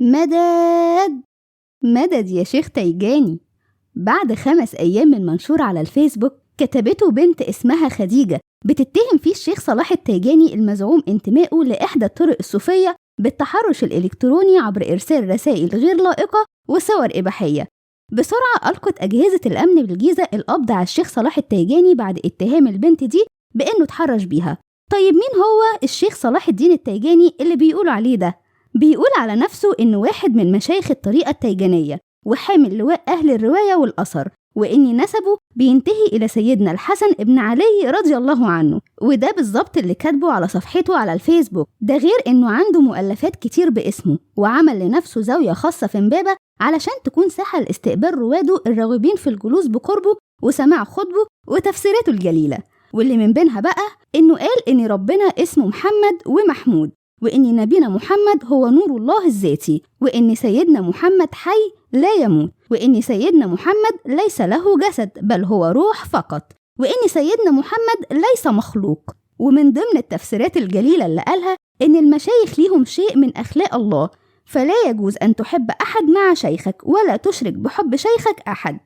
مدد مدد يا شيخ تيجاني. بعد 5 أيام من منشور على الفيسبوك كتبته بنت اسمها خديجة بتتهم فيه الشيخ صلاح التيجاني المزعوم انتمائه لإحدى الطرق الصوفية بالتحرش الإلكتروني عبر إرسال رسائل غير لائقة وصور إباحية. بسرعة ألقت أجهزة الأمن بالجيزة القبض على الشيخ صلاح التيجاني بعد اتهام البنت دي بأنه اتحرش بيها. طيب مين هو الشيخ صلاح الدين التيجاني اللي بيقولوا عليه ده؟ بيقول على نفسه إنه واحد من مشايخ الطريقة التيجانية وحامل لواء أهل الرواية والأثر، وإن نسبه بينتهي إلى سيدنا الحسن ابن علي رضي الله عنه، وده بالظبط اللي كاتبه على صفحته على الفيسبوك. ده غير إنه عنده مؤلفات كتير باسمه، وعمل لنفسه زاوية خاصة في إمبابة علشان تكون ساحة لاستقبال رواده الراغبين في الجلوس بقربه وسماع خطبه وتفسيراته الجليلة، واللي من بينها بقى إنه قال إن ربنا اسمه محمد ومحمود، وإن نبينا محمد هو نور الله الذاتي، وإن سيدنا محمد حي لا يموت، وإن سيدنا محمد ليس له جسد بل هو روح فقط، وإن سيدنا محمد ليس مخلوق. ومن ضمن التفسيرات الجليلة اللي قالها إن المشايخ ليهم شيء من أخلاق الله، فلا يجوز أن تحب أحد مع شيخك ولا تشرك بحب شيخك أحد.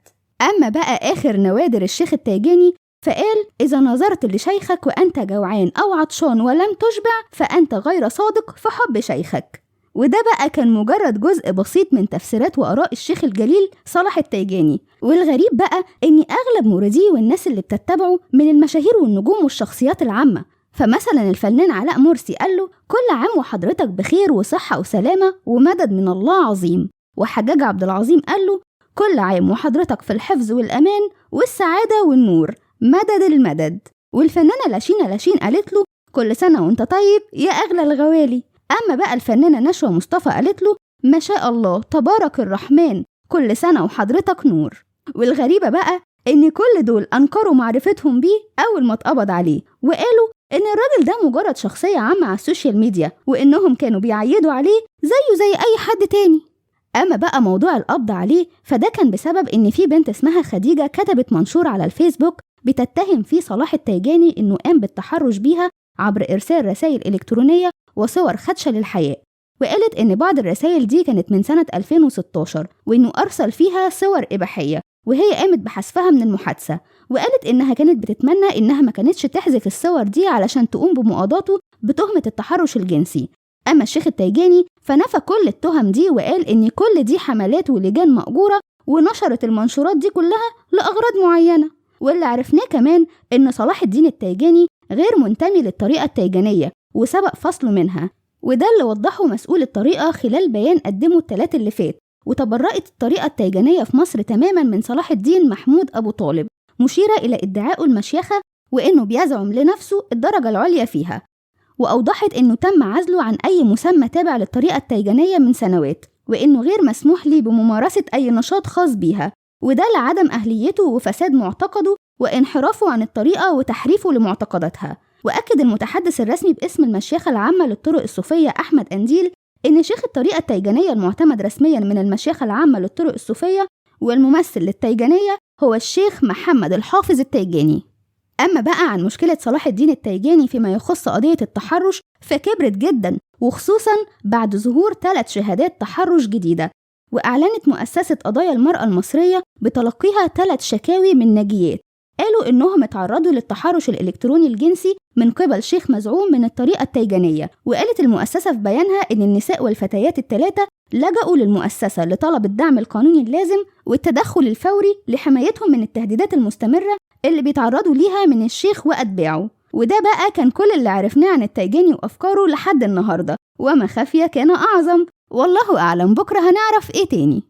أما بقى آخر نوادر الشيخ التيجاني فقال: إذا نظرت لشيخك وأنت جوعان أو عطشان ولم تشبع فأنت غير صادق في حب شيخك. وده بقى كان مجرد جزء بسيط من تفسيرات وآراء الشيخ الجليل صلاح التيجاني. والغريب بقى إن أغلب مورديه والناس اللي بتتبعه من المشاهير والنجوم والشخصيات العامة. فمثلا الفنان علاء مرسي قال له: كل عام وحضرتك بخير وصحة وسلامة ومدد من الله عظيم. وحجاج عبد العظيم قال له: كل عام وحضرتك في الحفظ والأمان والسعادة والنور، مدد المدد. والفنانة لاشين قالت له: كل سنة وانت طيب يا أغلى الغوالي. أما بقى الفنانة نشوى مصطفى قالت له: ما شاء الله تبارك الرحمن، كل سنة وحضرتك نور. والغريبة بقى إن كل دول أنكروا معرفتهم بيه أول ما اتقبض عليه، وقالوا إن الراجل ده مجرد شخصية عامة على السوشيال ميديا، وإنهم كانوا بيعيدوا عليه زي أي حد تاني. أما بقى موضوع القبض عليه فده كان بسبب إن في بنت اسمها خديجة كتبت منشور على الفيسبوك بتتهم فيه صلاح التيجاني إنه قام بالتحرش بيها عبر إرسال رسائل إلكترونية وصور خدشة للحياء. وقالت إن بعض الرسائل دي كانت من سنة 2016، وإنه أرسل فيها صور إباحية وهي قامت بحذفها من المحادثة. وقالت إنها كانت بتتمنى إنها ما كانتش تحذف الصور دي علشان تقوم بمقاضاته بتهمة التحرش الجنسي. أما الشيخ التيجاني فنفى كل التهم دي وقال إن كل دي حملات ولجان مأجورة ونشرت المنشورات دي كلها لأغراض معينة. واللي عرفناه كمان إن صلاح الدين التيجاني غير منتمي للطريقة التيجانية وسبق فصله منها، وده اللي وضحه مسؤول الطريقة خلال بيان قدمه الثلاث اللي فات. وتبرأت الطريقة التيجانية في مصر تماما من صلاح الدين محمود أبو طالب، مشيرة إلى ادعائه المشيخة وإنه بيزعم لنفسه الدرجة العليا فيها. وأوضحت إنه تم عزله عن أي مسمى تابع للطريقة التيجانية من سنوات، وإنه غير مسموح لي بممارسة أي نشاط خاص بيها، وده لعدم أهليته وفساد معتقده وانحرافه عن الطريقة وتحريفه لمعتقداتها. وأكد المتحدث الرسمي باسم المشيخة العامة للطرق الصوفية أحمد أنديل إن شيخ الطريقة التيجانية المعتمد رسميا من المشيخة العامة للطرق الصوفية والممثل للتيجانية هو الشيخ محمد الحافظ التيجاني. أما بقى عن مشكلة صلاح الدين التيجاني فيما يخص قضية التحرش فكبرت جدا، وخصوصا بعد ظهور 3 شهادات تحرش جديدة. وأعلنت مؤسسة قضايا المرأة المصرية بتلقيها 3 شكاوي من ناجيات قالوا إنهم اتعرضوا للتحرش الإلكتروني الجنسي من قبل شيخ مزعوم من الطريقة التيجانية. وقالت المؤسسة في بيانها إن النساء والفتيات ال3 لجأوا للمؤسسة لطلب الدعم القانوني اللازم والتدخل الفوري لحمايتهم من التهديدات المستمرة اللي بيتعرضوا ليها من الشيخ وأتباعه. وده بقى كان كل اللي عرفناه عن التيجاني وأفكاره لحد النهاردة، وما خفي كان أعظم، والله أعلم بكرة هنعرف إيه تاني.